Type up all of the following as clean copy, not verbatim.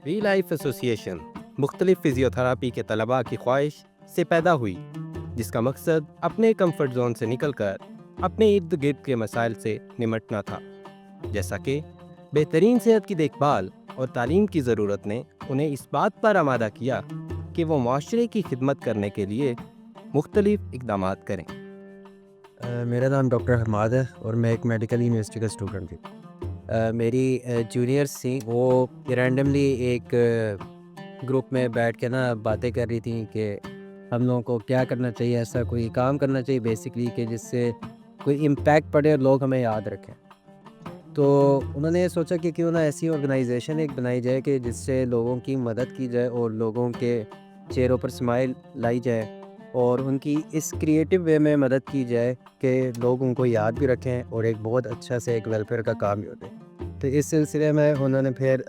ری life association مختلف physiotherapy کے طلباء کی خواہش سے پیدا ہوئی، جس کا مقصد اپنے کمفرٹ زون سے نکل کر اپنے ارد گرد کے مسائل سے نمٹنا تھا، جیسا کہ بہترین صحت کی دیکھ بھال اور تعلیم کی ضرورت نے انہیں اس بات پر آمادہ کیا کہ وہ معاشرے کی خدمت کرنے کے لیے مختلف اقدامات کریں۔ میرا نام ڈاکٹر حماد ہے اور میں ایک میڈیکل یونیورسٹی کا اسٹوڈنٹ ہوں۔ میری جونیئرس تھیں، وہ رینڈملی ایک گروپ میں بیٹھ کے باتیں کر رہی تھیں کہ ہم لوگوں کو کیا کرنا چاہیے، ایسا کوئی کام کرنا چاہیے بیسکلی کہ جس سے کوئی امپیکٹ پڑے اور لوگ ہمیں یاد رکھیں۔ تو انہوں نے سوچا کہ کیوں نہ ایسی آرگنائزیشن ایک بنائی جائے کہ جس سے لوگوں کی مدد کی جائے اور لوگوں کے چہروں پر اسمائل لائی جائے اور ان کی اس کریٹیو وے میں مدد کی جائے کہ لوگ ان کو یاد بھی رکھیں اور ایک بہت اچھا سے ایک ویلفیئر کا کام بھی ہوتے۔ تو اس سلسلے میں انہوں نے پھر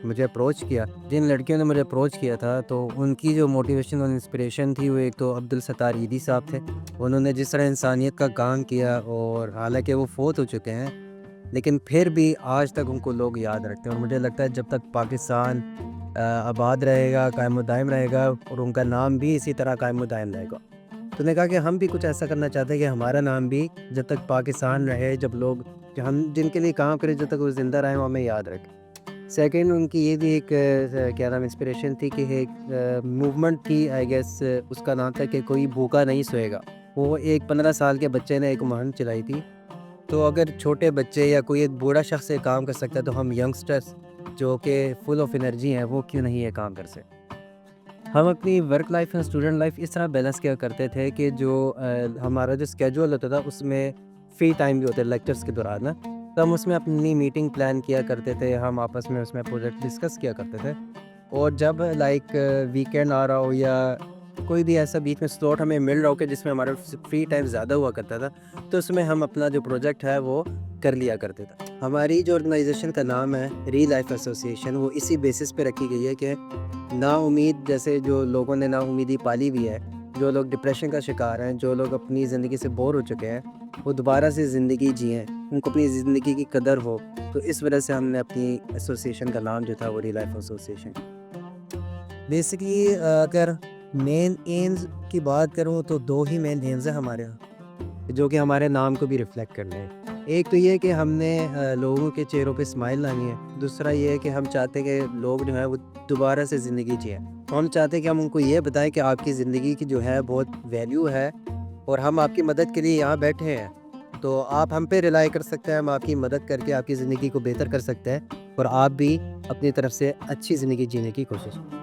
مجھے اپروچ کیا۔ جن لڑکیوں نے مجھے اپروچ کیا تھا تو ان کی جو موٹیویشن اور انسپریشن تھی وہ ایک تو عبدالستار عیدی صاحب تھے۔ انہوں نے جس طرح انسانیت کا کام کیا اور حالانکہ وہ فوت ہو چکے ہیں لیکن پھر بھی آج تک ان کو لوگ یاد رکھتے ہیں، اور مجھے لگتا ہے جب تک پاکستان آباد رہے گا، قائم و دائم رہے گا اور ان کا نام بھی اسی طرح قائم و دائم رہے گا۔ تو نے کہا کہ ہم بھی کچھ ایسا کرنا چاہتے ہیں کہ ہمارا نام بھی جب تک پاکستان رہے، جب لوگ ہم جن کے لیے کام کریں جب تک وہ زندہ رہیں وہ ہمیں یاد رکھیں۔ سیکنڈ ان کی یہ بھی ایک انسپریشن تھی کہ ایک موومنٹ تھی، آئی گیس اس کا نام تھا کہ کوئی بھوکا نہیں سوئے گا۔ وہ ایک 15 سال کے بچے نے ایک مہم چلائی تھی۔ تو اگر چھوٹے بچے یا کوئی ایک بوڑھا شخص یہ کام کر سکتا ہے تو ہم ینگسٹرز جو کہ فل آف انرجی ہیں وہ کیوں نہیں یہ کام کر سکتے۔ ہم اپنی ورک لائف اور اسٹوڈنٹ لائف اس طرح بیلنس کیا کرتے تھے کہ جو ہمارا جو اسکیجول ہوتا تھا اس میں فری ٹائم بھی ہوتے لیکچرز کے دوران تو ہم اس میں اپنی میٹنگ پلان کیا کرتے تھے، ہم آپس میں اس میں پروجیکٹ ڈسکس کیا کرتے تھے، اور جب ویکینڈ آ رہا ہو یا کوئی بھی ایسا بیچ میں سلوٹ ہمیں مل رہا ہو کہ جس میں ہمارا فری ٹائم زیادہ ہوا کرتا تھا تو اس میں ہم اپنا جو پروجیکٹ ہے وہ کر لیا کرتے تھے۔ ہماری جو آرگنائزیشن کا نام ہے ری لائف ایسوسیشن، وہ اسی بیسس پہ رکھی گئی ہے کہ نا امید جیسے جو لوگوں نے نا امیدی پالی ہوئی ہے، جو لوگ ڈپریشن کا شکار ہیں، جو لوگ اپنی زندگی سے بور ہو چکے ہیں، وہ دوبارہ سے زندگی جئیں، ان کو اپنی زندگی کی قدر ہو۔ تو اس وجہ سے ہم نے اپنی ایسوسیشن کا نام جو تھا وہ ری لائف ایسوسیشن۔ بیسکلی اگر مین ایمز کی بات کروں تو دو ہی مین ایمز ہیں ہمارے یہاں جو کہ ہمارے نام کو بھی ریفلیکٹ کرنے ہیں۔ ایک تو یہ کہ ہم نے لوگوں کے چہروں پہ اسمائل لانی ہے، دوسرا یہ ہے کہ ہم چاہتے ہیں کہ لوگ جو ہے وہ دوبارہ سے زندگی جئیں۔ ہم چاہتے ہیں کہ ہم ان کو یہ بتائیں کہ آپ کی زندگی کی جو ہے بہت ویلیو ہے اور ہم آپ کی مدد کے لیے یہاں بیٹھے ہیں، تو آپ ہم پہ ریلائی کر سکتے ہیں، ہم آپ کی مدد کر کے آپ کی زندگی کو بہتر کر سکتے ہیں اور آپ بھی اپنی طرف سے اچھی زندگی جینے کی کوشش کریں۔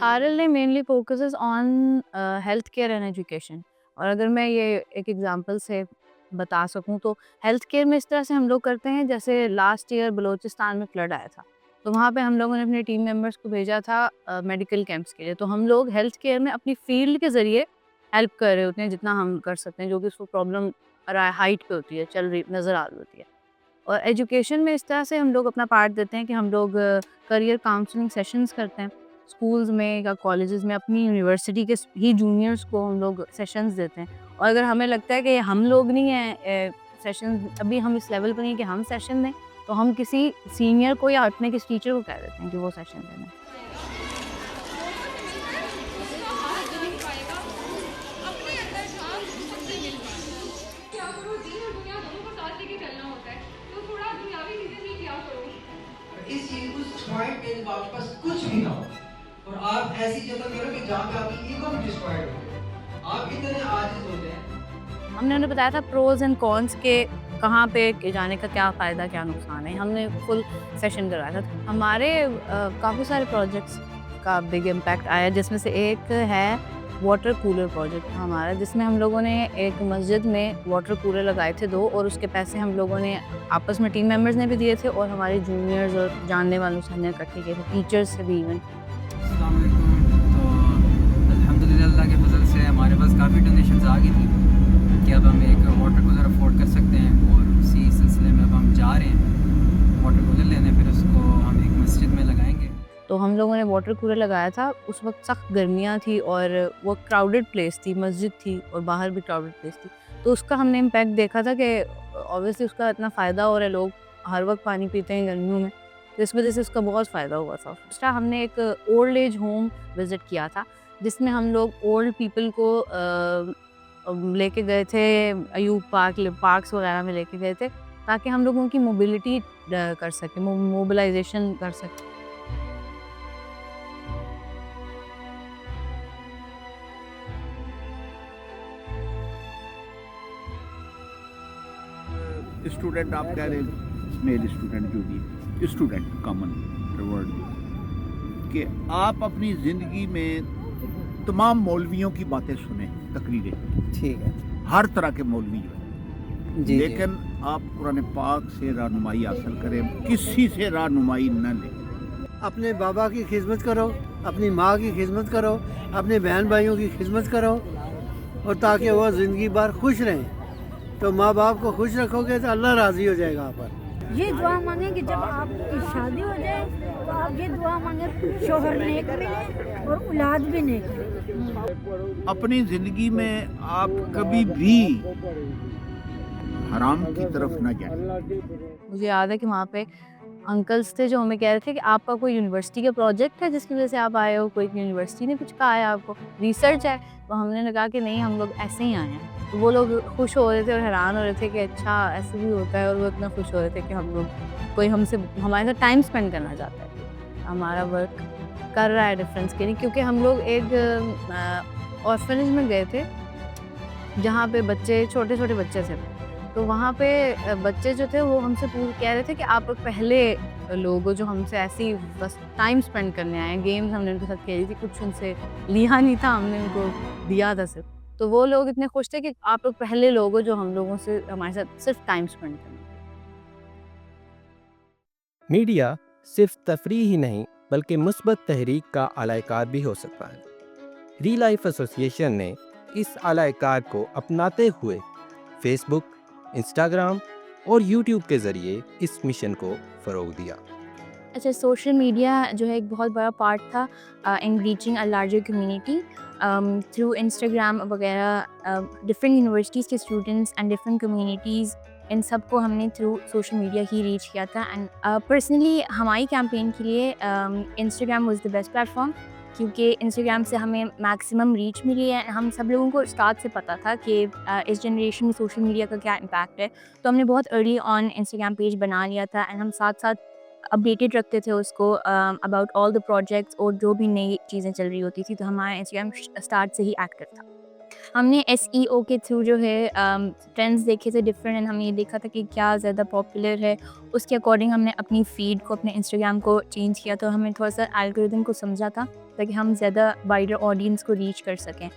RL نے mainly focuses on health care and education, اور اگر میں یہ ایک ایگزامپل سے بتا سکوں تو ہیلتھ کیئر میں اس طرح سے ہم لوگ کرتے ہیں جیسے لاسٹ ایئر بلوچستان میں فلڈ آیا تھا، تو وہاں پہ ہم لوگوں نے اپنے ٹیم ممبرس کو بھیجا تھا میڈیکل کیمپس کے لیے۔ تو ہم لوگ ہیلتھ کیئر میں اپنی فیلڈ کے ذریعے ہیلپ کر رہے ہوتے ہیں جتنا ہم کر سکتے ہیں، جو کہ اس کو پرابلم ہائٹ پہ ہوتی ہے، چل رہی نظر آ رہی ہوتی ہے۔ اور ایجوکیشن میں اس طرح سے ہم لوگ اپنا پارٹ دیتے ہیں کہ ہم لوگ کریئر کاؤنسلنگ سیشنز کرتے ہیں اسکولز میں یا کالجز میں، اپنی یونیورسٹی کے ہی جونیئرس کو ہم لوگ سیشنز دیتے ہیں۔ اور اگر ہمیں لگتا ہے کہ ہم لوگ نہیں ہیں سیشن، ابھی ہم اس لیول پہ نہیں ہیں کہ ہم سیشن دیں، تو ہم کسی سینئر کو یا اپنے کسی ٹیچر کو کہہ دیتے ہیں کہ وہ سیشن دینا۔ اس چیز اس پوائنٹ پہ جب آپ کے پاس کچھ بھی نہ ہو اور آپ ایسی جگہ کرو کہ جہاں پہ آپ کی ایگو بھی ڈسٹرائڈ ہو، آپ اتنے عاجز ہوتے ہیں۔ ہم نے انہیں بتایا تھا پروز اینڈ کونس کے کہاں پہ جانے کا کیا فائدہ کیا نقصان ہے، ہم نے فل سیشن کروایا تھا۔ ہمارے کافی سارے پروجیکٹس کا بگ امپیکٹ آیا، جس میں سے ایک ہے واٹر کولر پروجیکٹ ہمارا، جس میں ہم لوگوں نے ایک مسجد میں واٹر کولر لگائے تھے 2، اور اس کے پیسے ہم لوگوں نے آپس میں ٹیم ممبرز نے بھی دیے تھے اور ہمارے جونیئرز اور جاننے والوں سے ہم نے اکٹھے کیے تھے، ٹیچرز سے بھی ایون۔ السلام علیکم۔ تو الحمدللہ اللہ کے فضل سے ہمارے ہمارے پاس کافی ڈونیشنز آ گئی تھی کہ اب ہم ایک واٹر کولر افورڈ کر سکتے ہیں، اور اسی سلسلے میں اب ہم جا رہے ہیں واٹر کولر لینے، پھر اس کو ہم ایک مسجد میں لگائیں گے۔ تو ہم لوگوں نے واٹر کولر لگایا تھا، اس وقت سخت گرمیاں تھی اور وہ کراؤڈڈ پلیس تھی، مسجد تھی اور باہر بھی کراؤڈڈ پلیس تھی، تو اس کا ہم نے امپیکٹ دیکھا تھا کہ اوبیسلی اس کا اتنا فائدہ ہو رہا ہے، لوگ ہر وقت پانی پیتے ہیں گرمیوں میں، تو اس وجہ سے اس کا بہت فائدہ ہوا تھا۔ دوسرا ہم نے ایک اولڈ ایج ہوم وزٹ کیا تھا، جس میں ہم لوگ اولڈ پیپل کو لے کے گئے تھے، ایوب پارکس وغیرہ میں لے کے گئے تھے، تاکہ ہم لوگوں کی موبلٹی کر سکیں، موبلائزیشن کر سکیں۔ اسٹوڈنٹ آپ کہہ رہے ہیں، میل اسٹوڈنٹ جو بھی اسٹوڈنٹ کامن ورڈ کہ آپ اپنی زندگی میں تمام مولویوں کی باتیں سنیں، تقریریں، ٹھیک ہے ہر طرح کے مولوی جو ہیں، جی لیکن آپ قرآن پاک سے رہنمائی حاصل کریں، کسی سے رہنمائی نہ لیں۔ اپنے بابا کی خدمت کرو، اپنی ماں کی خدمت کرو، اپنے بہن بھائیوں کی خدمت کرو، اور تاکہ وہ زندگی بھر خوش رہیں۔ تو ماں باپ کو خوش رکھو گے تو اللہ راضی ہو جائے گا آپ پر۔ یہ دعا مانگیں کہ جب آپ کی شادی ہو جائے تو آپ یہ دعا مانگیں شوہر نیک ملے اور اولاد بھی نیک ملے۔ اپنی زندگی میں آپ کبھی بھی حرام کی طرف نہ جائیں۔ مجھے یاد ہے کہ وہاں پہ انکلس تھے جو ہمیں کہہ رہے تھے کہ آپ کا کوئی یونیورسٹی کا پروجیکٹ ہے جس کی وجہ سے آپ آئے ہو، کوئی یونیورسٹی نے کچھ کہا ہے آپ کو، ریسرچ ہے؟ تو ہم نے کہا کہ نہیں، ہم لوگ ایسے ہی آئے ہیں۔ تو وہ لوگ خوش ہو رہے تھے اور حیران ہو رہے تھے کہ اچھا ایسے بھی ہوتا ہے، اور وہ اتنا خوش ہو رہے تھے کہ ہم لوگ کوئی ہمارے ساتھ ٹائم اسپینڈ کرنا چاہتا ہے، ہمارا ورک کر رہا ہے ڈفرینس کے لیے، کیونکہ ہم لوگ ایک آرفنیج میں گئے تھے جہاں پہ بچے چھوٹے چھوٹے بچے تھے، تو وہاں پہ بچے جو تھے وہ ہم سے کہہ رہے تھے کہ آپ پہلے لوگ جو ہم سے ایسے ہی بس ٹائم اسپینڈ کرنے آئے ہیں، گیمز ہم نے ان کے ساتھ کھیلی تھی، کچھ ان سے لیا نہیں تھا، ہم نے ان کو دیا تھا صرف، تو وہ لوگ اتنے خوش تھے کہ آپ لوگ پہلے لوگ ہو جو ہم لوگوں سے ہمارے ساتھ صرف ٹائم اسپینڈ کریں۔ میڈیا صرف تفریح ہی نہیں بلکہ مثبت تحریک کا اعلی کار بھی ہو سکتا ہے۔ ری لائف ایسوسی ایشن نے اس اعلی کار کو اپناتے ہوئے فیس بک، انسٹاگرام اور یوٹیوب کے ذریعے اس مشن کو فروغ دیا۔ اچھا، سوشل میڈیا جو ہے ایک بہت بڑا پارٹ تھا in reaching a larger community through Instagram وغیرہ، ڈفرینٹ یونیورسٹیز کے اسٹوڈنٹس اینڈ ڈفرینٹ کمیونٹیز، ان سب کو ہم نے through social media he reach کیا تھا۔ اینڈ پرسنلی ہماری کیمپین کے لیے Instagram was the best plate form, کیونکہ انسٹاگرام سے ہمیں میکسیمم ریچ ملی ہے۔ ہم سب لوگوں کو اسٹارٹ سے پتہ تھا کہ اس جنریشن میں سوشل میڈیا کا کیا امپیکٹ ہے، تو ہم نے بہت ارلی آن انسٹاگرام پیج بنا لیا تھا، اینڈ ہم ساتھ ساتھ اپڈیٹڈ رکھتے تھے اس کو اباؤٹ آل دا پروجیکٹس، اور جو بھی نئی چیزیں چل رہی ہوتی تھی، تو ہمارا انسٹاگرام اسٹارٹ سے ہی ایکٹیو تھا۔ ہم نے SEO کے تھرو جو ہے ٹرینڈس دیکھے تھے ڈفرینٹ، اینڈ ہم یہ دیکھا تھا کہ کیا زیادہ پاپولر ہے، اس کے اکارڈنگ ہم نے اپنی فیڈ کو، اپنے انسٹاگرام کو چینج کیا، تو ہمیں تھوڑا سا الگورتھم کو سمجھا تھا تاکہ ہم زیادہ وائڈر آڈینس کو ریچ کر سکیں،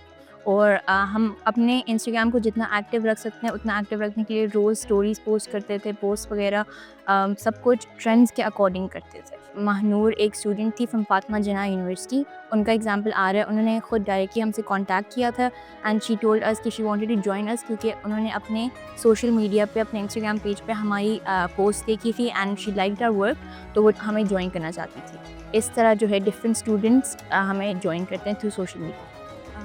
اور ہم اپنے انسٹاگرام کو جتنا ایکٹیو رکھ سکتے ہیں اتنا ایکٹیو رکھنے کے لیے روز اسٹوریز پوسٹ کرتے تھے، پوسٹ وغیرہ سب کچھ ٹرینڈس کے اکارڈنگ کرتے تھے۔ مہنور ایک اسٹوڈنٹ تھی فرام فاطمہ جناح یونیورسٹی، ان کا ایگزامپل آ رہا ہے، انہوں نے خود ڈائریکٹلی ہم سے کانٹیکٹ کیا تھا، اینڈ شی ٹولڈ اس کہ شی وانٹیڈ ٹو جوائن اس، کیونکہ انہوں نے اپنے سوشل میڈیا پہ، اپنے انسٹاگرام پیج پہ ہماری پوسٹ دیکھی تھی، and she liked our work, تو وہ ہمیں جوائن کرنا چاہتی تھی۔ اس طرح جو ہے ڈفرینٹ اسٹوڈنٹس ہمیں جوائن کرتے ہیں تھرو سوشل میڈیا۔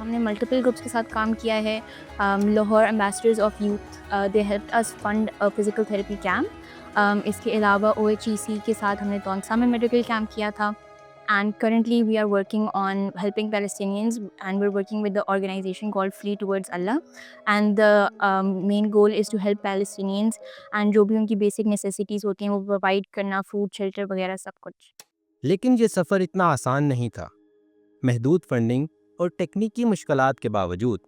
ہم نے ملٹیپل گروپس کے ساتھ کام کیا ہے، Lahore ambassadors of youth, they helped us fund physical therapy camp. اس کے علاوہ OHEC کے ساتھ ہم نے تونسا میں میڈیکل کیمپ کیا تھا، and currently we are working on helping Palestinians, and we are working with the organisation called flee towards Allah, and the main goal is to help Palestinians, and جو بھی ان کی بیسک نیسیسٹیز ہوتی ہیں وہ provide کرنا، food, shelter وغیرہ سب کچھ۔ لیکن یہ سفر اتنا آسان نہیں تھا۔ محدود فنڈنگ اور تکنیکی مشکلات کے باوجود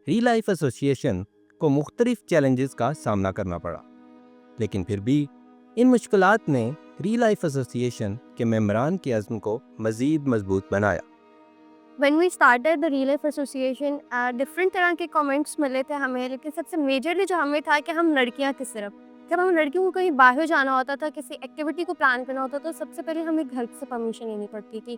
ری لائف ایسوسی ایشن کو مختلف چیلنجز کا سامنا کرنا پڑا، لیکن پھر بھی ان مشکلات نے ری لائف ایسوسی ایشن کے ممبران کے عزم کو مزید مضبوط بنایا۔ When we started the Real Life Association, different طرح کے کامنٹس ملے تھے ہمیں، لیکن سب سے میجرلی جو ہمیں تھا کہ ہم لڑکیاں کس طرف، جب ہم لڑکیوں کو کہیں باہر جانا ہوتا تھا، کسی ایکٹیویٹی کو پلان کرنا ہوتا تو سب سے پہلے ہمیں گھر سے پرمیشن لینی پڑتی تھی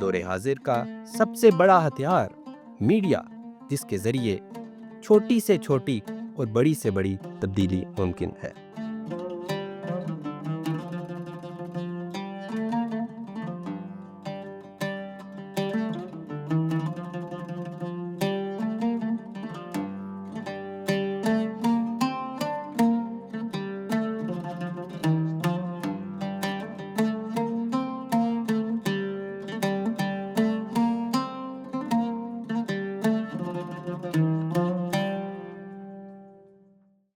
دور حاضر کا سب سے بڑا ہتھیار میڈیا، جس کے ذریعے چھوٹی سے چھوٹی اور بڑی سے بڑی تبدیلی ممکن ہے۔